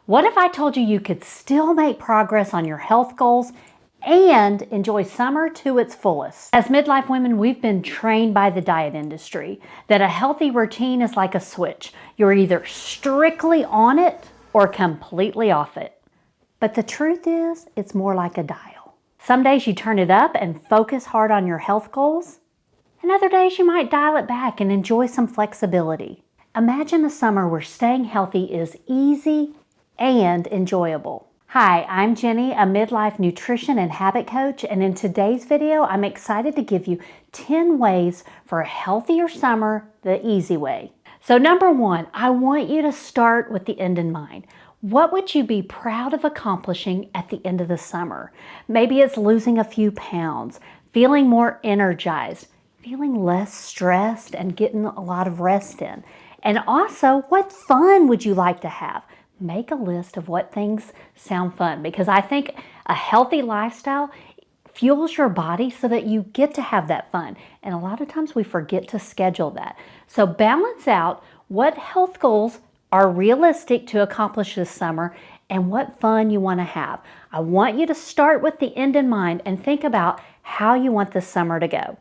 What if I told you you could still make progress on your health goals and enjoy summer to its fullest? As midlife women, we've been trained by the diet industry that a healthy routine is like a switch. You're either strictly on it or completely off it. But the truth is, it's more like a dial. Some days you turn it up and focus hard on your health goals, and other days you might dial it back and enjoy some flexibility. Imagine a summer where staying healthy is easy and enjoyable. Hi, I'm Jenny, a midlife nutrition and habit coach, and in today's video, I'm excited to give you 10 ways for a healthier summer the easy way. So number one, I want you to start with the end in mind. What would you be proud of accomplishing at the end of the summer? Maybe it's losing a few pounds, feeling more energized, feeling less stressed, and getting a lot of rest in. And also, what fun would you like to have? Make a list of what things sound fun, because I think a healthy lifestyle fuels your body so that you get to have that fun. And a lot of times we forget to schedule that. So balance out what health goals are realistic to accomplish this summer and what fun you want to have. I want you to start with the end in mind and think about how you want this summer to go.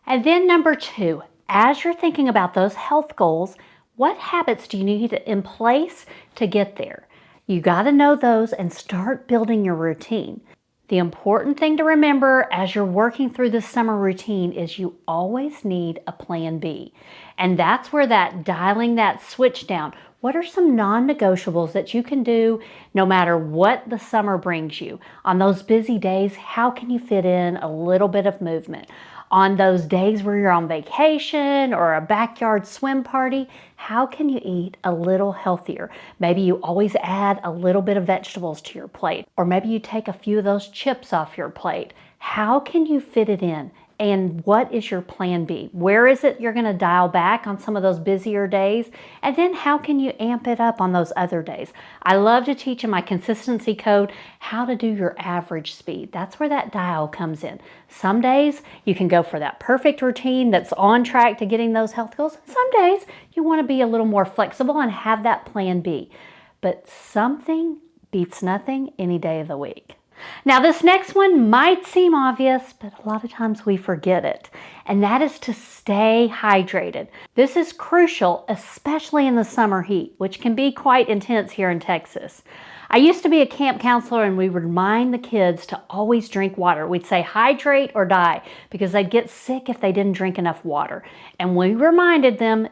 And then number two, as you're thinking about those health goals, what habits do you need in place to get there? You got to know those and start building your routine. The important thing to remember as you're working through this summer routine is you always need a plan B. And that's where that dialing that switch down. What are some non-negotiables that you can do no matter what the summer brings you? On those busy days, how can you fit in a little bit of movement? On those days where you're on vacation or a backyard swim party, how can you eat a little healthier? Maybe you always add a little bit of vegetables to your plate, or maybe you take a few of those chips off your plate. How can you fit it in? And what is your plan B? Where is it you're going to dial back on some of those busier days? And then how can you amp it up on those other days? I love to teach in my consistency code how to do your average speed. That's where that dial comes in. Some days you can go for that perfect routine that's on track to getting those health goals. And some days you want to be a little more flexible and have that plan B. But something beats nothing any day of the week. Now this next one might seem obvious, but a lot of times we forget it, and that is to stay hydrated. This is crucial, especially in the summer heat, which can be quite intense here in Texas. I used to be a camp counselor, and we would remind the kids to always drink water. We'd say hydrate or die, because they'd get sick if they didn't drink enough water. And we reminded them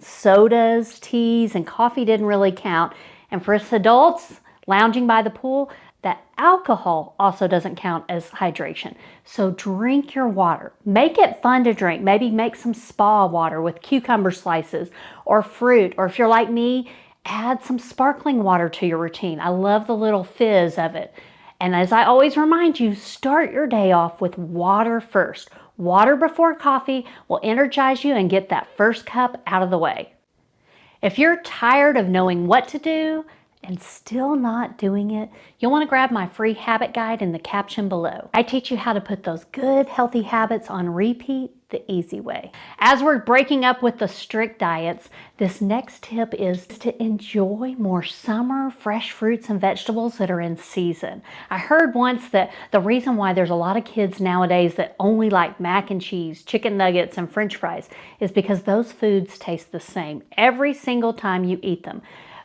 sodas, teas, and coffee didn't really count. And for us adults lounging by the pool, that alcohol also doesn't count as hydration. So drink your water. Make it fun to drink. Maybe make some spa water with cucumber slices or fruit. Or if you're like me, add some sparkling water to your routine. I love the little fizz of it. And as I always remind you, start your day off with water first. Water before coffee will energize you and get that first cup out of the way. If you're tired of knowing what to do and still not doing it, you'll want to grab my free habit guide in the caption below. I teach you how to put those good, healthy habits on repeat the easy way. As we're breaking up with the strict diets, this next tip is to enjoy more summer fresh fruits and vegetables that are in season. I heard once that the reason why there's a lot of kids nowadays that only like mac and cheese, chicken nuggets, and french fries is because those foods taste the same every single time you eat them.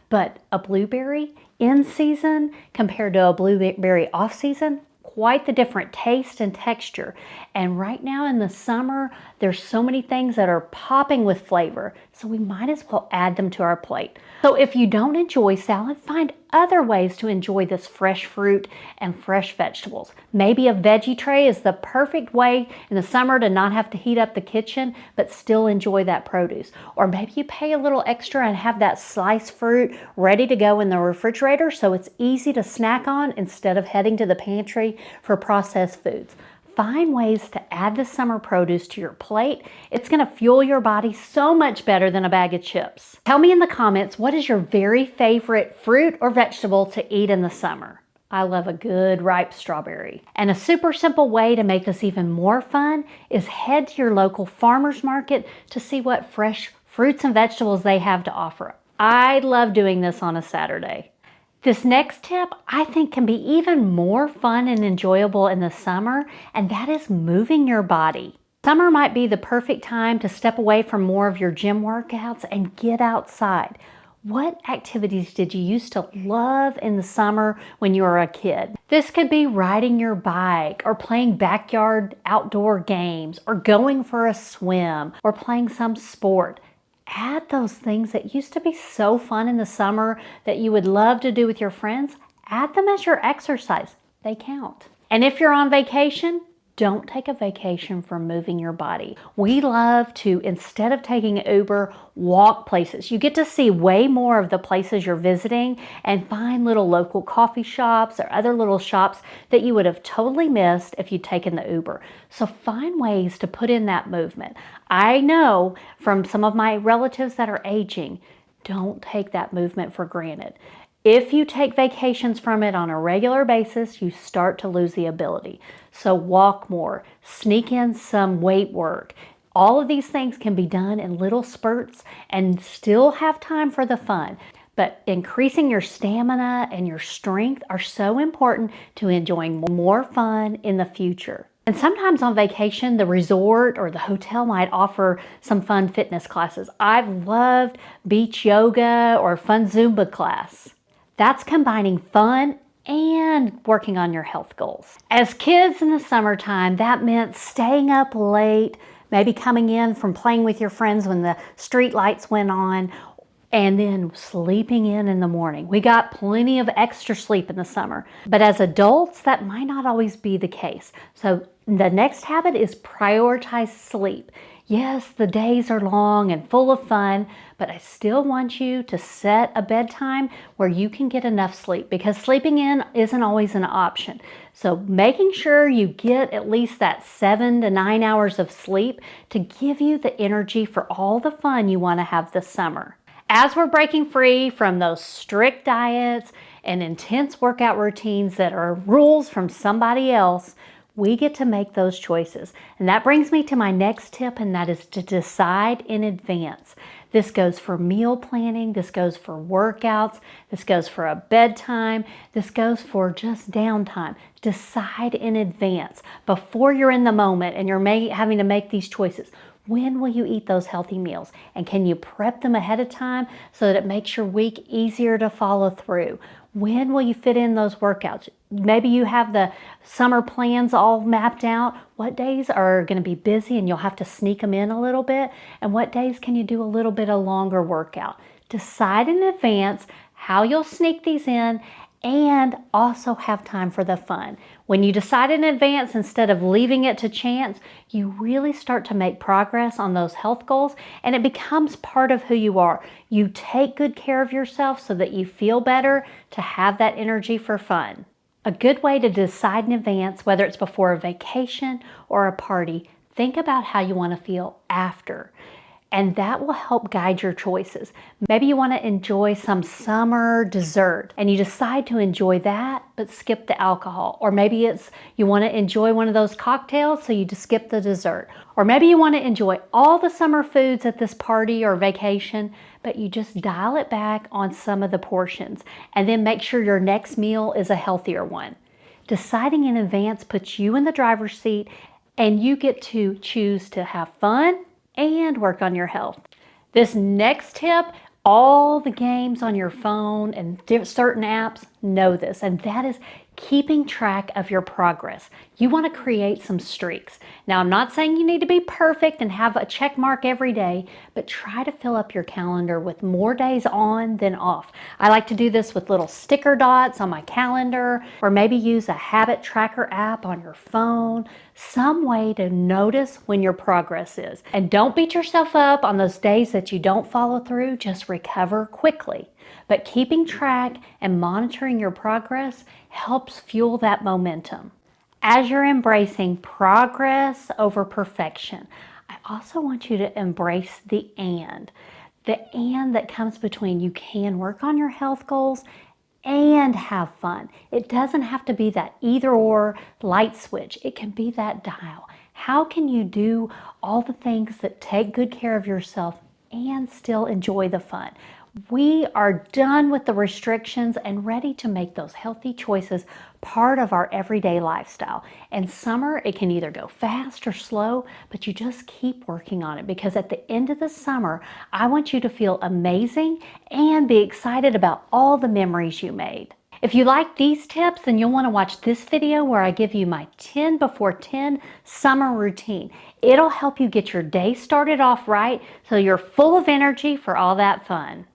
But a blueberry in season compared to a blueberry off season, quite the different taste and texture. And right now in the summer, there's so many things that are popping with flavor, so we might as well add them to our plate. So if you don't enjoy salad, find other ways to enjoy this fresh fruit and fresh vegetables. Maybe a veggie tray is the perfect way in the summer to not have to heat up the kitchen, but still enjoy that produce. Or maybe you pay a little extra and have that sliced fruit ready to go in the refrigerator so it's easy to snack on instead of heading to the pantry for processed foods. Find ways to add the summer produce to your plate. It's going to fuel your body so much better than a bag of chips. Tell me in the comments, what is your very favorite fruit or vegetable to eat in the summer? I love a good ripe strawberry. And a super simple way to make this even more fun is head to your local farmer's market to see what fresh fruits and vegetables they have to offer. I love doing this on a Saturday. This next tip I think can be even more fun and enjoyable in the summer, and that is moving your body. Summer might be the perfect time to step away from more of your gym workouts and get outside. What activities did you used to love in the summer when you were a kid? This could be riding your bike or playing backyard outdoor games or going for a swim or playing some sport. Add those things that used to be so fun in the summer that you would love to do with your friends. Add them as your exercise. They count. And if you're on vacation, don't take a vacation from moving your body. We love to, instead of taking Uber, walk places. You get to see way more of the places you're visiting and find little local coffee shops or other little shops that you would have totally missed if you'd taken the Uber. So find ways to put in that movement. I know from some of my relatives that are aging, don't take that movement for granted. If you take vacations from it on a regular basis, you start to lose the ability. So walk more, sneak in some weight work. All of these things can be done in little spurts and still have time for the fun. But increasing your stamina and your strength are so important to enjoying more fun in the future. And sometimes on vacation, the resort or the hotel might offer some fun fitness classes. I've loved beach yoga or fun Zumba class. That's combining fun and working on your health goals. As kids in the summertime, that meant staying up late, maybe coming in from playing with your friends when the street lights went on, and then sleeping in the morning. We got plenty of extra sleep in the summer, but as adults, that might not always be the case. So the next habit is prioritize sleep. Yes, the days are long and full of fun, but I still want you to set a bedtime where you can get enough sleep, because sleeping in isn't always an option. So making sure you get at least that 7 to 9 hours of sleep to give you the energy for all the fun you want to have this summer. As we're breaking free from those strict diets and intense workout routines that are rules from somebody else, we get to make those choices. And that brings me to my next tip, and that is to decide in advance. This goes for meal planning, this goes for workouts, this goes for a bedtime, this goes for just downtime. Decide in advance before you're in the moment and you're having to make these choices. When will you eat those healthy meals? And can you prep them ahead of time so that it makes your week easier to follow through? When will you fit in those workouts? Maybe you have the summer plans all mapped out. What days are going to be busy and you'll have to sneak them in a little bit? And what days can you do a little bit of longer workout? Decide in advance how you'll sneak these in and also have time for the fun. When you decide in advance instead of leaving it to chance, you really start to make progress on those health goals, and it becomes part of who you are. You take good care of yourself so that you feel better to have that energy for fun. A good way to decide in advance, whether it's before a vacation or a party, think about how you want to feel after. And that will help guide your choices. Maybe you want to enjoy some summer dessert and you decide to enjoy that but skip the alcohol. Or maybe it's you want to enjoy one of those cocktails, so you just skip the dessert. Or maybe you want to enjoy all the summer foods at this party or vacation, but you just dial it back on some of the portions and then make sure your next meal is a healthier one. Deciding in advance puts you in the driver's seat, and you get to choose to have fun and work on your health. This next tip, all the games on your phone and certain apps know this, and that is keeping track of your progress. You want to create some streaks. Now, I'm not saying you need to be perfect and have a check mark every day, but try to fill up your calendar with more days on than off. I like to do this with little sticker dots on my calendar, or maybe use a habit tracker app on your phone, some way to notice when your progress is. And don't beat yourself up on those days that you don't follow through, just recover quickly. But keeping track and monitoring your progress helps fuel that momentum. As you're embracing progress over perfection, I also want you to embrace the and that comes between you can work on your health goals and have fun. It doesn't have to be that either or light switch. It can be that dial. How can you do all the things that take good care of yourself and still enjoy the fun? We are done with the restrictions and ready to make those healthy choices part of our everyday lifestyle. And summer, it can either go fast or slow, but you just keep working on it, because at the end of the summer, I want you to feel amazing and be excited about all the memories you made. If you like these tips, then you'll want to watch this video where I give you my 10 before 10 summer routine. It'll help you get your day started off right so you're full of energy for all that fun.